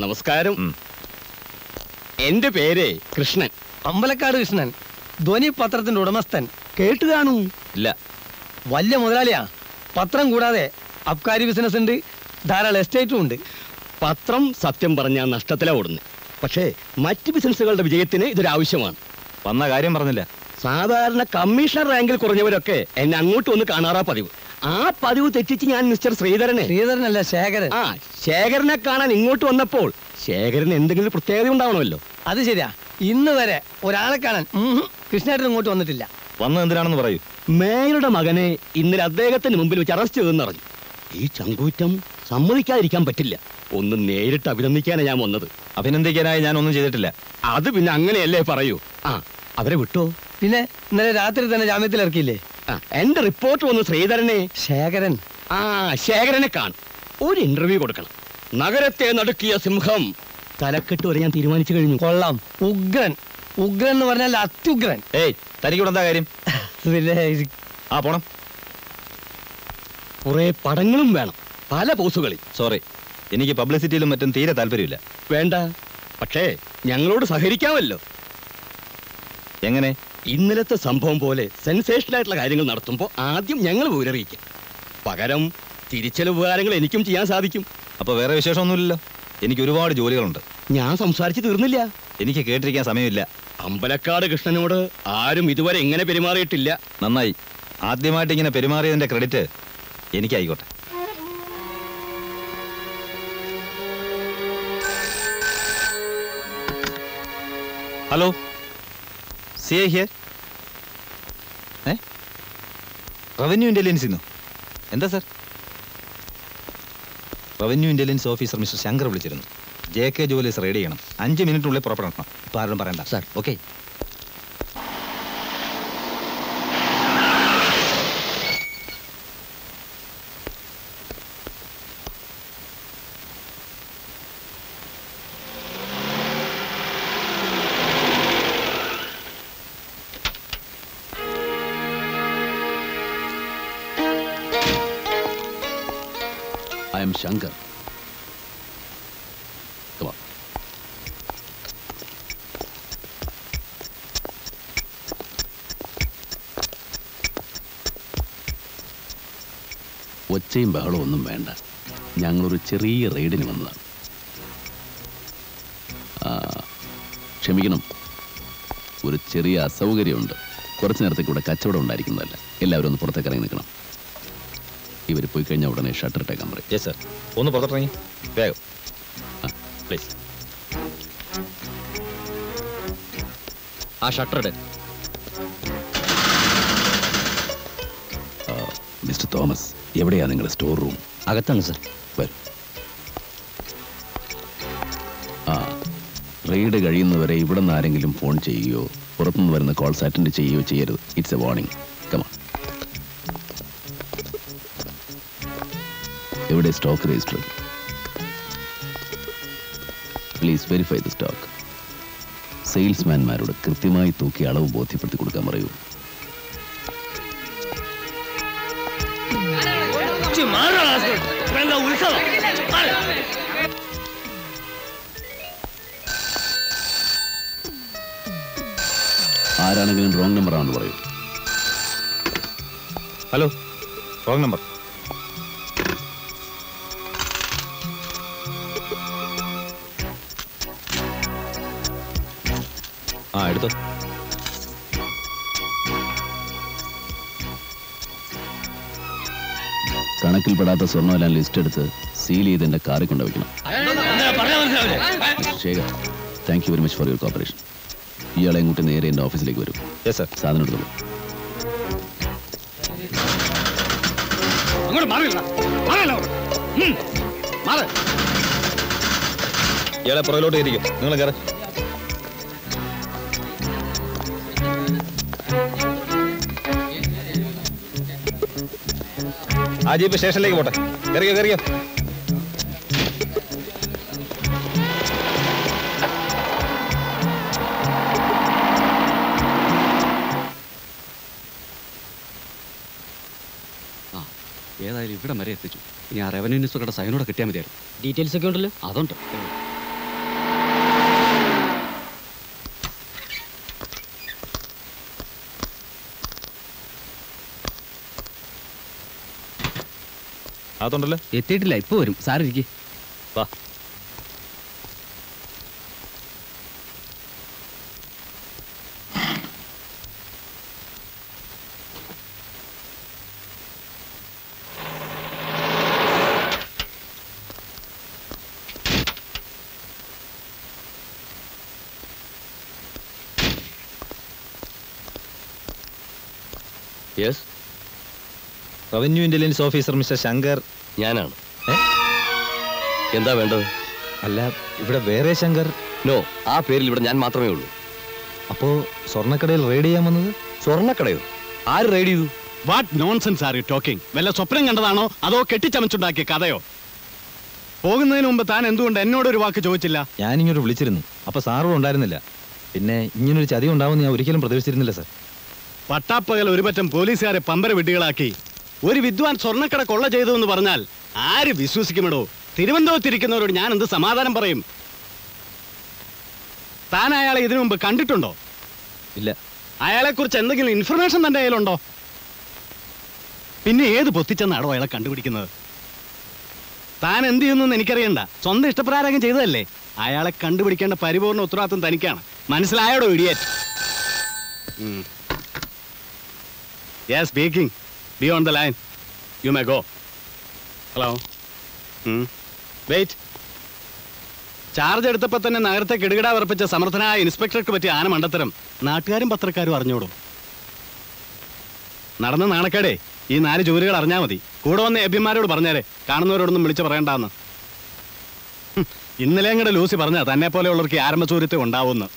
നമസ്കാരം. എന്റെ പേര് കൃഷ്ണൻ, അമ്പലക്കാട് കൃഷ്ണൻ, ധ്വനി പത്രത്തിന്റെ ഉടമസ്ഥൻ. കേട്ടു കാണൂ? ഇല്ല. വലിയ മുതലാളിയാ. പത്രം കൂടാതെ അബ്കാരി ബിസിനസ് ഉണ്ട്, ധാരാളം എസ്റ്റേറ്റും ഉണ്ട്. പത്രം സത്യം പറഞ്ഞാൽ നഷ്ടത്തിലാ ഓടുന്നത്. പക്ഷേ മറ്റ് ബിസിനസ്സുകളുടെ വിജയത്തിന് ഇതൊരാവശ്യമാണ്. വന്ന കാര്യം പറഞ്ഞില്ല. സാധാരണ കമ്മീഷണർ റാങ്കിൽ കുറഞ്ഞവരൊക്കെ എന്നെ അങ്ങോട്ട് വന്ന് കാണാറാ പതിവ്. ആ പതിവ് തെറ്റിച്ച് ഞാൻ മിസ്റ്റർ ശ്രീധരനല്ല ശേഖരൻ. ശേഖരനെ കാണാൻ ഇങ്ങോട്ട് വന്നപ്പോൾ ശേഖരന് എന്തെങ്കിലും പ്രത്യേകത ഉണ്ടാവണമല്ലോ. അത് ശരിയാ. ഇന്ന് വരെ ഒരാളെ കാണാൻ കൃഷ്ണേട്ടൻ ഇങ്ങോട്ട് വന്നിട്ടില്ല. വന്നത് എന്തിനാണെന്ന് പറയൂ. മേയറുടെ മകനെ ഇന്നലെ അദ്ദേഹത്തിന് മുമ്പിൽ വെച്ച് അറസ്റ്റ് ചെയ്തെന്ന് അറിഞ്ഞു. ഈ ചങ്കൂറ്റം സമ്മതിക്കാതിരിക്കാൻ പറ്റില്ല. ഒന്ന് നേരിട്ട് അഭിനന്ദിക്കാനാണ് ഞാൻ വന്നത്. അഭിനന്ദിക്കാനായി ഞാൻ ഒന്നും ചെയ്തിട്ടില്ല. അത് പിന്നെ അങ്ങനെയല്ലേ പറയൂ. അവരെ വിട്ടോ? പിന്നെ ഇന്നലെ രാത്രി തന്നെ ജാമ്യത്തിൽ ഇറക്കിയില്ലേ? എന്റെ റിപ്പോർട്ട് വന്നു ശ്രീധരനെ. ശേഖരനെ കാണും. ഒരു ഇന്റർവ്യൂ കൊടുക്കണം. നഗരത്തെ നടുക്കിയ സിംഹം തലക്കെട്ട് വരെ ഞാൻ തീരുമാനിച്ചു കഴിഞ്ഞു. കൊള്ളാം. ഉഗ്രൻ. ഉഗ്രൻ എന്ന് പറഞ്ഞാൽ അത്യുഗ്രൻ. തനിക്കൂടെ എന്താ കാര്യം? പോണം. കുറെ പടങ്ങളും വേണം, പല പോസുകളിൽ. സോറി, എനിക്ക് പബ്ലിസിറ്റിയിലും മറ്റും തീരെ താല്പര്യമില്ല. വേണ്ട, പക്ഷേ ഞങ്ങളോട് സഹകരിക്കാമല്ലോ. എങ്ങനെ? ഇന്നലത്തെ സംഭവം പോലെ സെൻസേഷണൽ ആയിട്ടുള്ള കാര്യങ്ങൾ നടത്തുമ്പോൾ ആദ്യം ഞങ്ങൾ വിവരറിയിക്കും. പകരം തിരിച്ചെലവ് ഉപകാരങ്ങൾ എനിക്കും ചെയ്യാൻ സാധിക്കും. അപ്പൊ വേറെ വിശേഷമൊന്നുമില്ലല്ലോ. എനിക്ക് ഒരുപാട് ജോലികളുണ്ട്. ഞാൻ സംസാരിച്ച് തീർന്നില്ല. എനിക്ക് കേട്ടിരിക്കാൻ സമയമില്ല. അമ്പലക്കാട് കൃഷ്ണനോട് ആരും ഇതുവരെ ഇങ്ങനെ പെരുമാറിയിട്ടില്ല. നന്നായി. ആദ്യമായിട്ട് ഇങ്ങനെ പെരുമാറിയതിന്റെ ക്രെഡിറ്റ് എനിക്കായിക്കോട്ടെ. Hello, CI here. റവന്യൂ ഇന്റലിജൻസിന്നോ? എന്താ സാർ? Revenue intelligence officer mister Shankar വിളിച്ചിരുന്നു. JK ജുവലേഴ്സ് റെയ്ഡ് ചെയ്യണം. 5 മിനിറ്റിനുള്ളിൽ പുറപ്പെടണം. ഇപ്പം ആരും പറയണ്ട sir. Okay. I am Shankar. Come on. ഒച്ചയും ബഹളവും ഒന്നും വേണ്ട. ഞങ്ങളൊരു ചെറിയ റെയ്ഡിന് വന്നതാണ്. ക്ഷമിക്കണം, ഒരു ചെറിയ അസൗകര്യമുണ്ട്. കുറച്ച് നേരത്തേക്ക് ഇവിടെ കച്ചവടം ഉണ്ടായിരിക്കുന്നതല്ല. എല്ലാവരും ഒന്ന് പുറത്തേക്ക് ഇറങ്ങി നിൽക്കണം. ഇവർ പോയി കഴിഞ്ഞാൽ ഉടനെ ഷട്ടർ ഇട്ടേക്കാൻ പറയും. Yes sir. ഒന്ന് പുറത്തിറങ്ങി വേഗം പ്ലീസ്. ആ ഷട്ടർ ഇട്. മിസ്റ്റർ തോമസ്, എവിടെയാ നിങ്ങളുടെ സ്റ്റോർ റൂം? അകത്താണ് സർ. വരും. റെയ്ഡ് കഴിയുന്നവരെ ഇവിടെ നിന്ന് ആരെങ്കിലും ഫോൺ ചെയ്യുകയോ പുറത്തുനിന്ന് വരുന്ന കോൾസ് അറ്റൻഡ് ചെയ്യുകയോ ചെയ്യരുത്. It's a warning. കമാ. എവിടെ stock register? Please verify the stock. സെയിൽസ്മാൻമാരോട് കൃത്യമായി തൂക്കി അളവ് ബോധ്യപ്പെടുത്തി കൊടുക്കാൻ പറയൂ. ആരാണെങ്കിലും റോങ് നമ്പർ ആണെന്ന് പറയൂ. Hello, wrong number. എടുത്തോ. കണക്കിൽപ്പെടാത്ത സ്വർണ്ണമെല്ലാം ലിസ്റ്റ് എടുത്ത് സീൽ ചെയ്ത് എന്റെ കാറിൽ കൊണ്ടുവയ്ക്കണം. Shekhar, thank you very much for your cooperation. ഇയാളെ ഇങ്ങോട്ട് നേരെ എന്റെ ഓഫീസിലേക്ക് വരും. Yes sir. സാധനം എടുത്തോളൂ. ഇയാളെ പുറകിലോട്ട് ഇരിക്കും. നിങ്ങൾ കയറി. ആ ജീപ്പ് സ്റ്റേഷനിലേക്ക് പോട്ടെ. കയറിയോ കയറിയോ. ഏതായാലും ഇവിടം വരെ എത്തിച്ചു. ഇനി ആ റവന്യൂ ഇൻസ്പെക്ടറുടെ സൈനോടെ കിട്ടിയാൽ മതിയായിരുന്നു. ഡീറ്റെയിൽസ് ഒക്കെ ഉണ്ടല്ലോ. അതുണ്ട്. അതുണ്ടല്ലോ. എത്തിയിട്ടില്ല, ഇപ്പൊ വരും. സാറിരിക്കെ. വാ. Yes, revenue intelligence officer mister Shankar. ഞാനാണ്. എന്താ വേണ്ടത്? അല്ല, ഇവിടെ വേറെ ശങ്കർ? നോ, ആ പേരിൽ ഇവിടെ ഞാൻ മാത്രമേ ഉള്ളൂ. അപ്പോ സ്വർണ്ണക്കടയിൽ റെയ്ഡ് ചെയ്യാൻ വന്നത്? സ്വർണ്ണക്കടയോ? ആര് റെയ്ഡ് ചെയ്തു? What nonsense are you talking? വല്ല സ്വപ്നം കണ്ടതാണോ അതോ കെട്ടിച്ചമച്ചുണ്ടാക്കിയ കഥയോ? പോകുന്നതിന് മുമ്പ് താൻ എന്തുകൊണ്ട് എന്നോടൊരു വാക്ക് ചോദിച്ചില്ല? ഞാനിങ്ങോട്ട് വിളിച്ചിരുന്നു, അപ്പൊ സാറും ഉണ്ടായിരുന്നില്ല. പിന്നെ ഇങ്ങനൊരു ചതി ഉണ്ടാവുമെന്ന് ഞാൻ ഒരിക്കലും പ്രതീക്ഷിച്ചിരുന്നില്ല സാർ. പട്ടാപ്പകൽ ഒരു പറ്റം പോലീസുകാരെ പമ്പര വിഡ്ഢികളാക്കി ഒരു വിദ്വാൻ സ്വർണ്ണക്കട കൊള്ള ചെയ്തു എന്ന് പറഞ്ഞാൽ ആര് വിശ്വസിക്കുമെടോ? തിരുവനന്തപുരത്തിരിക്കുന്നവരോട് ഞാൻ എന്ത് സമാധാനം പറയും? താൻ അയാളെ ഇതിനു മുമ്പ് കണ്ടിട്ടുണ്ടോ? ഇല്ല. അയാളെ കുറിച്ച് എന്തെങ്കിലും ഇൻഫർമേഷൻ തന്റെ കയ്യിലുണ്ടോ? പിന്നെ ഏത് പൊത്തിച്ചെന്നാണോ അയാളെ കണ്ടുപിടിക്കുന്നത്? താൻ എന്ത് ചെയ്യുന്നു എനിക്കറിയണ്ട, സ്വന്തം ഇഷ്ടപ്രകാരം ചെയ്തതല്ലേ. അയാളെ കണ്ടുപിടിക്കേണ്ട പരിപൂർണ്ണ ഉത്തരവാദിത്വം തനിക്കാണ്. മനസ്സിലായോടോ idiot? Yes, speaking. Be on the line. You may go. Hello. Wait. Charge എടുത്തപ്പോ തന്നെ നഗരത്തെ കിടുകിടാ വിറപ്പിച്ച സമർത്ഥനായ ഇൻസ്പെക്ടർക്ക് പറ്റിയ ആന മണ്ടത്തരം നാട്ടുകാരും പത്രക്കാരും അറിഞ്ഞോടും. നടന്ന നാണക്കേടേ ഈ 4 ജോലികൾ അറിഞ്ഞാൽ മതി. കൂടെ വന്ന എബിമാരോട് പറഞ്ഞേരെ, കാണുന്നവരോടൊന്നും വിളിച്ച് പറയണ്ടെന്ന്. ഇന്നലെ അങ്ങടെ ലൂസി പറഞ്ഞ തന്നെ പോലെയുള്ളവർക്ക് ആരംഭസൂര്യത്തെ ഉണ്ടാവുമെന്ന്.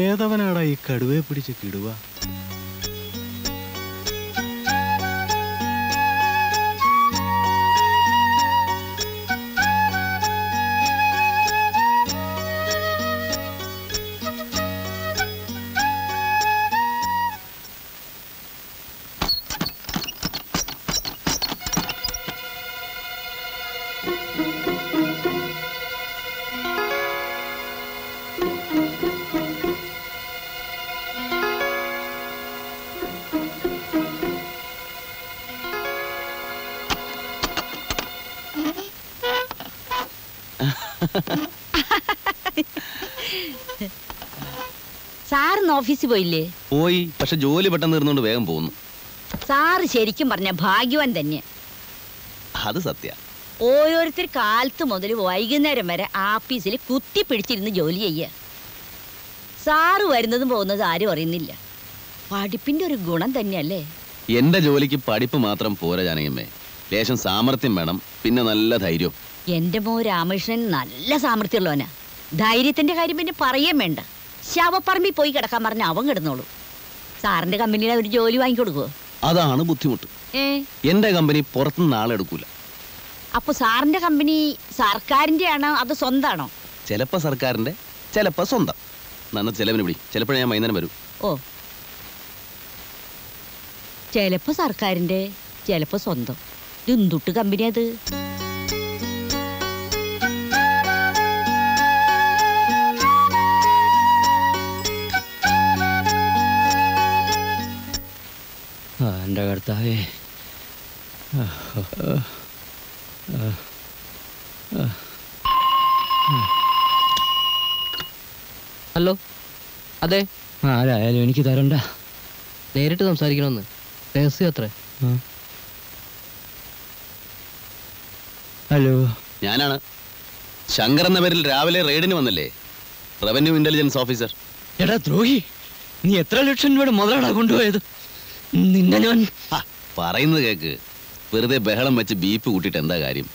ഏതവനാടാ ഈ കടുവയെ പിടിച്ച് കിടുവ? സാറിന്ന് ഓഫീസിൽ പോയില്ലേ? പോയി, പക്ഷെ ജോലി പെട്ടെന്ന് തീർന്നുകൊണ്ട് വേഗം പോകുന്നു. സാറ് ശരിക്കും പറഞ്ഞ ഭാഗ്യവാൻ തന്നെ. അത് സത്യ. ഓരോരുത്തർ കാലത്ത് മുതൽ വൈകുന്നേരം വരെ ആഫീസിൽ കുത്തി പിടിച്ചിരുന്ന് ജോലി ചെയ്യുക. സാറ് വരുന്നതും പോകുന്നതും ആരും അറിയുന്നില്ല. പഠിപ്പിന്റെ ഒരു ഗുണം തന്നെയല്ലേ? എന്റെ ജോലിക്ക് പഠിപ്പ് മാത്രം പോരാ ജാനകിയമ്മേ, ലേശം സാമർത്ഥ്യം വേണം, പിന്നെ നല്ല ധൈര്യം. എന്റെ മോ രാമകൃഷ്ണൻ നല്ല സാമർത്ഥ്യമുള്ളവനാ. ധൈര്യത്തിന്റെ കാര്യം പിന്നെ പറയാൻ വേണ്ട. ശവപ്പറമ്പിൽ പോയി കിടക്കാൻ പറഞ്ഞ അവൻ കിടന്നോളൂ. സാറിന്റെ കമ്പനിയിൽ ഒരു ജോലി വാങ്ങിക്കൊടുക്കുവോ? അതാണ് ബുദ്ധിമുട്ട്. എന്റെ കമ്പനി പുറത്തുനിന്ന് ആളെടുക്കൂല. അപ്പൊ സാറിന്റെ കമ്പനി സർക്കാരിന്റെ ആണോ അതോ സ്വന്തമാണോ? ചിലപ്പോ സർക്കാരിന്റെ, ചിലപ്പോ സ്വന്തം. നന്ന ചെലവിന് വിളി, ചിലപ്പോഴേ ഞാൻ വൈകുന്നേരം വരും. ഓ, ചിലപ്പോ സർക്കാരിന്റെ, ചിലപ്പോ സ്വന്തം. എന്തുട്ട് കമ്പനി അത്? എന്റെ കർത്താവേ. ഹലോ, അതെ. ആരായാലും എനിക്ക് തരണ്ട. നേരിട്ട് സംസാരിക്കണമെന്ന്. രഹസ്യം അത്ര. ഹലോ, ഞാനാണ് ശങ്കർ എന്ന പേരിൽ രാവിലെ റെയ്ഡിന് വന്നല്ലേ, റവന്യൂ ഇന്റലിജൻസ് ഓഫീസർ. എടാ ദ്രോഹി, നീ എത്ര ലക്ഷം രൂപയുടെ മുതലാടാ കൊണ്ടുപോയത്? നിന്നെ ഞാൻ പറയുന്നത് കേക്ക്. വെറുതെ ബഹളം വെച്ച് ബീപ്പ് കൂട്ടിയിട്ട് എന്താ കാര്യം?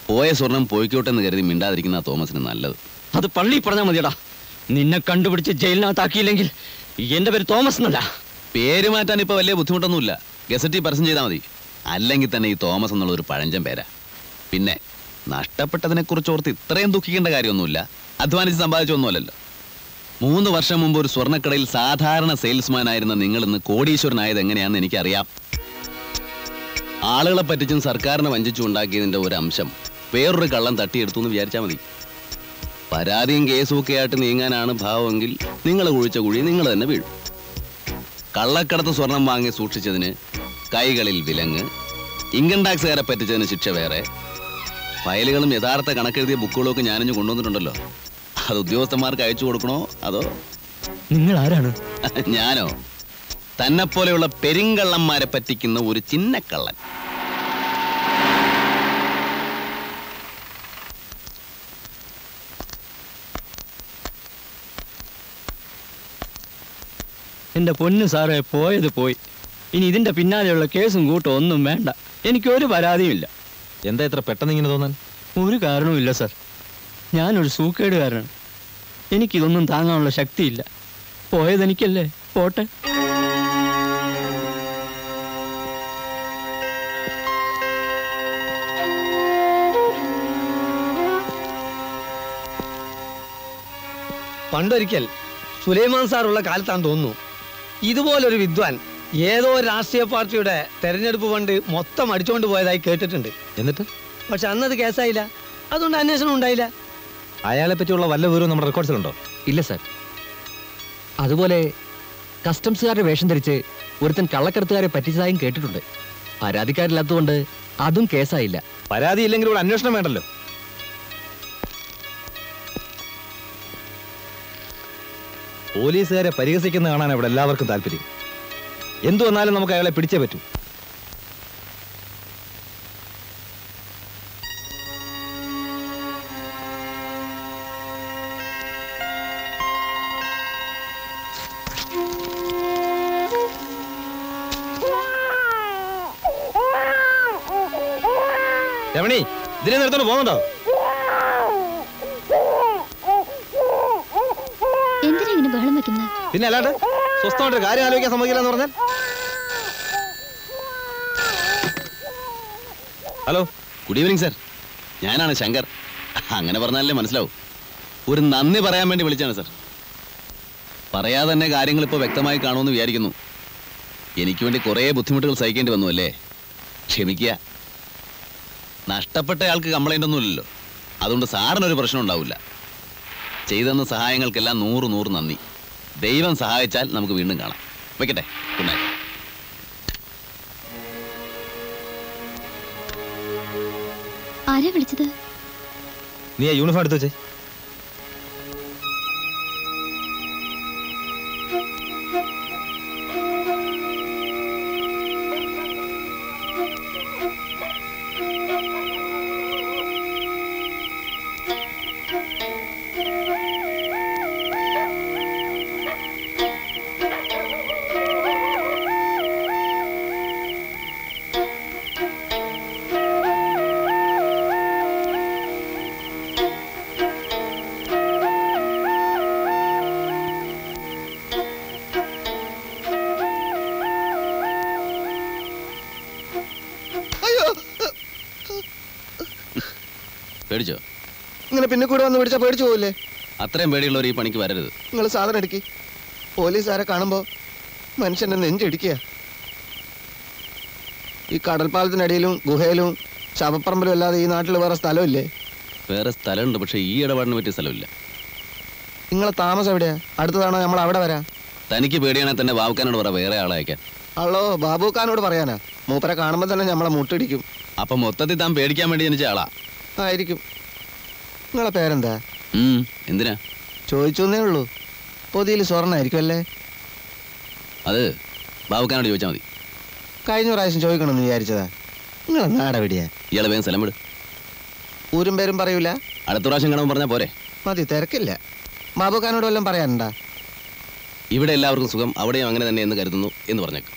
പോയ സ്വർണം പോയിക്കോട്ടെന്ന് കരുതി മിണ്ടാതിരിക്കുന്ന തോമസിന് നല്ലത്. അത് പള്ളി പറഞ്ഞാൽ മതിയടാ. നിന്നെ കണ്ടുപിടിച്ച് ജയിലിനകത്താക്കിയില്ലെങ്കിൽ എന്റെ പേര് തോമസ് എന്നല്ല. പേര് മാറ്റാൻ ഇപ്പൊ വലിയ ബുദ്ധിമുട്ടൊന്നുമില്ല. ഗസറ്റിൽ പരസ്യം ചെയ്താൽ മതി. അല്ലെങ്കിൽ തന്നെ ഈ തോമസ് എന്നുള്ള ഒരു പഴഞ്ചൻ പേരാ. പിന്നെ നഷ്ടപ്പെട്ടതിനെ കുറിച്ച് ഓർത്ത് ഇത്രയും ദുഃഖിക്കേണ്ട കാര്യമൊന്നുമില്ല. അധ്വാനിച്ച് സമ്പാദിച്ചൊന്നുമല്ലല്ലോ. 3 വർഷം മുമ്പ് ഒരു സ്വർണ്ണക്കടയിൽ സാധാരണ സെയിൽസ്മാൻ ആയിരുന്ന നിങ്ങൾ ഇന്ന് കോടീശ്വരനായത് എങ്ങനെയാണെന്ന് എനിക്കറിയാം. ആളുകളെ പറ്റിച്ചും സർക്കാരിനെ വഞ്ചിച്ചും ഉണ്ടാക്കിയതിന്റെ ഒരു അംശം വേറൊരു കള്ളം തട്ടിയെടുത്തു എന്ന് വിചാരിച്ചാൽ മതി. പരാതിയും കേസും ഒക്കെ ആയിട്ട് നീങ്ങാനാണ് ഭാവമെങ്കിൽ നിങ്ങൾ കുഴിച്ച കുഴി നിങ്ങൾ തന്നെ വീഴും. കള്ളക്കടത്ത് സ്വർണം വാങ്ങി സൂക്ഷിച്ചതിന് കൈകളിൽ വിലങ്ങ്, ഇൻകം ടാക്സുകാരെ പറ്റിച്ചതിന് ശിക്ഷ വേറെ, ഫയലുകളും യഥാർത്ഥ കണക്കെഴുതിയ ബുക്കുകളും ഒക്കെ ഞാനിഞ്ഞ് കൊണ്ടുവന്നിട്ടുണ്ടല്ലോ. അത് ഉദ്യോഗസ്ഥന്മാർക്ക് അയച്ചു കൊടുക്കണോ അതോ? നിങ്ങൾ ആരാണ്? ഞാനോ? തന്നെ പോലെയുള്ള പെരിങ്കള്ളന്മാരെ പറ്റിക്കുന്ന ഒരു ചിന്നക്കള്ളൻ. എന്റെ പൊന്നു സാറേ, പോയത് പോയി. ഇനി ഇതിന്റെ പിന്നാലെയുള്ള കേസും കൂട്ടും ഒന്നും വേണ്ട. എനിക്കൊരു പരാതിയുമില്ല. എന്താ ഇത്ര പെട്ടെന്ന് ഇങ്ങനെ തോന്നാൻ? ഒരു കാരണവുമില്ല സാർ. ഞാനൊരു സൂക്കേടുകാരനാണ്. എനിക്കിതൊന്നും താങ്ങാനുള്ള ശക്തിയില്ല. പോയതെനിക്കല്ലേ, പോട്ടെ. പണ്ടൊരിക്കൽ സുലൈമാൻ സാറുള്ള കാലത്താന്ന് തോന്നുന്നു, ഇതുപോലൊരു വിദ്വാൻ ഏതോ രാഷ്ട്രീയ പാർട്ടിയുടെ തെരഞ്ഞെടുപ്പ് ഫണ്ട് മൊത്തം അടിച്ചുകൊണ്ട് പോയതായി കേട്ടിട്ടുണ്ട്. എന്നിട്ട്? പക്ഷെ അന്നത് കേസായില്ല. അതുകൊണ്ട് അന്വേഷണം ഉണ്ടായില്ല. അയാളെ പറ്റിയുള്ള വല്ല വിവരവും നമ്മുടെ റെക്കോർഡ്സിലുണ്ടോ? ഇല്ല സാർ. അതുപോലെ കസ്റ്റംസുകാരുടെ വേഷം ധരിച്ച് ഒരുത്തൻ കള്ളക്കടത്തുകാരെ പറ്റിച്ചതായും കേട്ടിട്ടുണ്ട്. പരാതിക്കാരില്ലാത്തതുകൊണ്ട് അതും കേസായില്ല. പരാതി ഇല്ലെങ്കിൽ ഇവിടെ അന്വേഷണം വേണ്ടല്ലോ. പോലീസുകാരെ പരിഹസിക്കുന്ന കാണാൻ ഇവിടെ എല്ലാവർക്കും താല്പര്യം. എന്തു വന്നാലും നമുക്ക് അയാളെ പിടിച്ചേ പറ്റൂ. രമണി, ഇതിനെ നിർത്തോണ്ട് പോകുന്നുണ്ടോ? എന്തിനാ ഇങ്ങനെ ബഹളം വെക്കുന്നത്? പിന്നെ അല്ലാണ്ട് സ്വസ്ഥമായിട്ടൊരു കാര്യം ആലോചിക്കാൻ സമ്മതിക്കില്ല എന്ന് പറഞ്ഞാൽ? Hello, good evening sir. ഞാനാണ് ശങ്കർ. അങ്ങനെ പറഞ്ഞാലേ മനസ്സിലാവും. ഒരു നന്ദി പറയാൻ വേണ്ടി വിളിച്ചാണ് സാർ. പറയാതെ തന്നെ കാര്യങ്ങൾ ഇപ്പോൾ വ്യക്തമായി കാണുമെന്ന് വിചാരിക്കുന്നു. എനിക്ക് വേണ്ടി കുറേ ബുദ്ധിമുട്ടുകൾ സഹിക്കേണ്ടി വന്നു അല്ലേ? ക്ഷമിക്കുക. നഷ്ടപ്പെട്ടയാൾക്ക് കംപ്ലൈൻ്റ് ഒന്നുമില്ലല്ലോ. അതുകൊണ്ട് സാറിനൊരു പ്രശ്നം ഉണ്ടാവില്ല. ചെയ്തെന്ന സഹായങ്ങൾക്കെല്ലാം 100 നന്ദി. ദൈവം സഹായിച്ചാൽ നമുക്ക് വീണ്ടും കാണാം. വെക്കട്ടെ. Good night. ആരാ വിളിച്ചത്? നീ ആ യൂണിഫോം എടുത്ത് വെച്ചേ. പേടിച്ചോ? ഇങ്ങനെ പിന്നെ കൂടെ വന്ന് പിടിച്ചാൽ പേടിച്ചു പോവില്ലേ? അത്രയും പേടിയുള്ളവർ ഈ പണിക്ക് വരരുത്. നിങ്ങൾ സാധനം എടുക്കി. പോലീസുകാരെ കാണുമ്പോൾ മനുഷ്യനെ നെഞ്ചിടിക്കുക. ഈ കടൽപ്പാലത്തിനടിയിലും ഗുഹയിലും ശവപ്പറമ്പിലും അല്ലാതെ ഈ നാട്ടിൽ വേറെ സ്ഥലമില്ലേ? വേറെ സ്ഥലമുണ്ട്, പക്ഷെ ഈ ഇടപാടിന് പറ്റിയ സ്ഥലമില്ല. നിങ്ങളെ താമസം എവിടെയാ? അടുത്തതാണോ നമ്മൾ അവിടെ വരാം? തനിക്ക് പേടിയാണെങ്കിൽ തന്നെ ബാബുക്കാനോട് പറ വേറെ ആളെ അയക്കാൻ. ആളോ ബാബുക്കാനോട് പറയാനാ? മൂപ്പരെ കാണുമ്പോൾ തന്നെ നമ്മളെ മുട്ടിടിക്കും. അപ്പൊ മൊത്തത്തിൽ താൻ പേടിക്കാൻ വേണ്ടി ജനിച്ച ആളാ ആയിരിക്കും. നിങ്ങളെ പേരെന്താ? എന്തിനാ ചോദിച്ചേ ഉള്ളൂ. പൊതിയിൽ സ്വർണ്ണായിരിക്കും അല്ലേ? അത് ബാബുക്കാനോട് ചോദിച്ചാൽ മതി. കഴിഞ്ഞ പ്രാവശ്യം ചോദിക്കണമെന്ന് വിചാരിച്ചതാ. നിങ്ങളെ നാടെവിടെയാ? ഇയാളെ വേഗം സ്ഥലം വിട്. ഊരും പേരും പറയൂല? അടുത്ത പ്രാവശ്യം കാണുമ്പോൾ പറഞ്ഞാൽ പോരെ? മതി, തിരക്കില്ല. ബാബുക്കാനോട് വല്ലതും പറയാനുണ്ടാ? ഇവിടെ എല്ലാവർക്കും സുഖം, അവിടെയും അങ്ങനെ തന്നെ എന്ന് കരുതുന്നു എന്ന് പറഞ്ഞേക്കും.